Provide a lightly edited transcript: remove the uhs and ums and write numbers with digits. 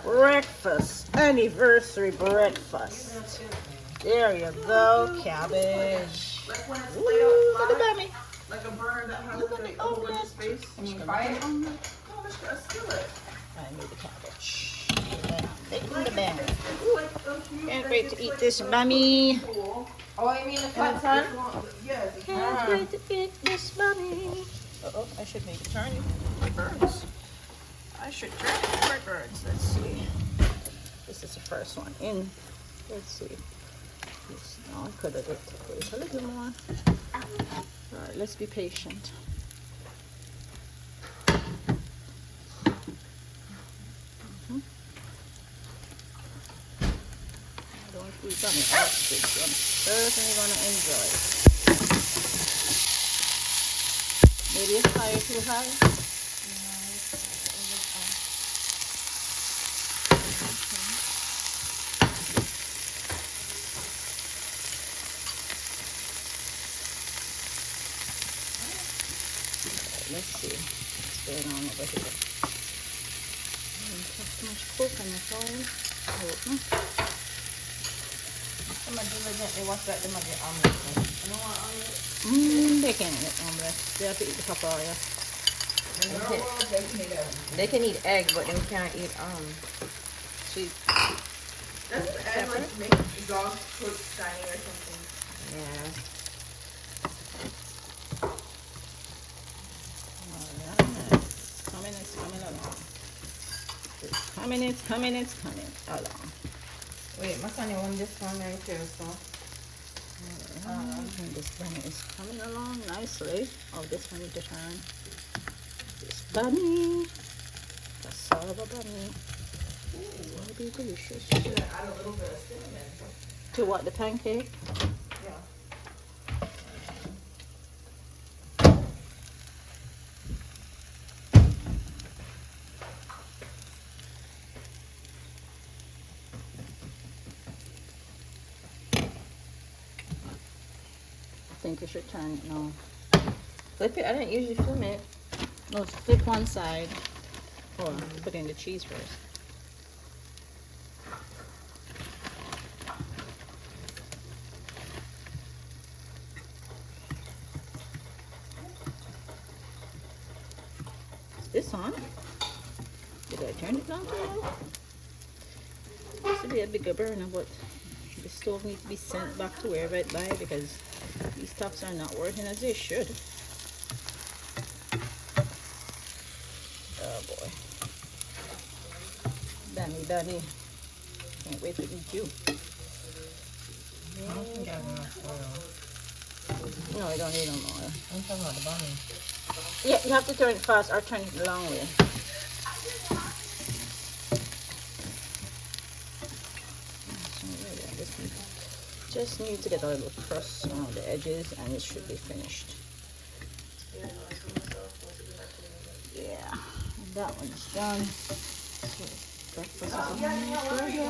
breakfast, anniversary breakfast. There you go, cabbage. Ooh, look at that, me. Like a burner that has Look like at a the whole bunch omelet. of space. I'm just No, gonna put it on there. it's got a skillet. I need the cabbage. Bacon the Like bang. it's like a huge. Can't like, wait to it's eat like this, a mommy. cooking tool. Oh, you mean the And flat it's one? long- Yes. It's Can't wait to eat this, mommy. Uh-oh, I should maybe turn it for birds. I should turn it for birds. Let's see. This is the first one in. Let's see. This, no, I could have wait a little more. All right, let's be patient. I don't feel dummy outfit, so I'm certainly gonna enjoy it. Maybe a fire too high. Let's see what's going on over here. Too much coconut oil. Somebody diligently watch that them get omelet. You know what omelet? They can't eat omelette. They have to eat the papaya. They can eat egg, but they can't eat Sweet. Doesn't the egg like make the dog cook shiny or something? yeah. It's coming along. Wait, my son won this one there too, so. And this bunny is coming along nicely. Oh, this one need to turn. This bunny. Cassava bunny. It'll be delicious. Should I add a little bit of cinnamon? To what, the pancake? Yeah. I think you should turn it now. Flip it. I didn't usually flip it. No, flip one side. Or put in the cheese first. Is this on? Did I turn it on too low? Used to be a bigger burner, but the stove needs to be sent back to wherever it buy because these tops are not working as they should. Oh boy. Danny. Can't wait to eat you. I don't think I have enough oil. No, I don't need no more. I'm talking about the bunny. Yeah, you have to turn it fast or turn it the long way. Just need to get a little crust on the edges and it should be finished. Yeah, and that one's done. So breakfast is almost ready.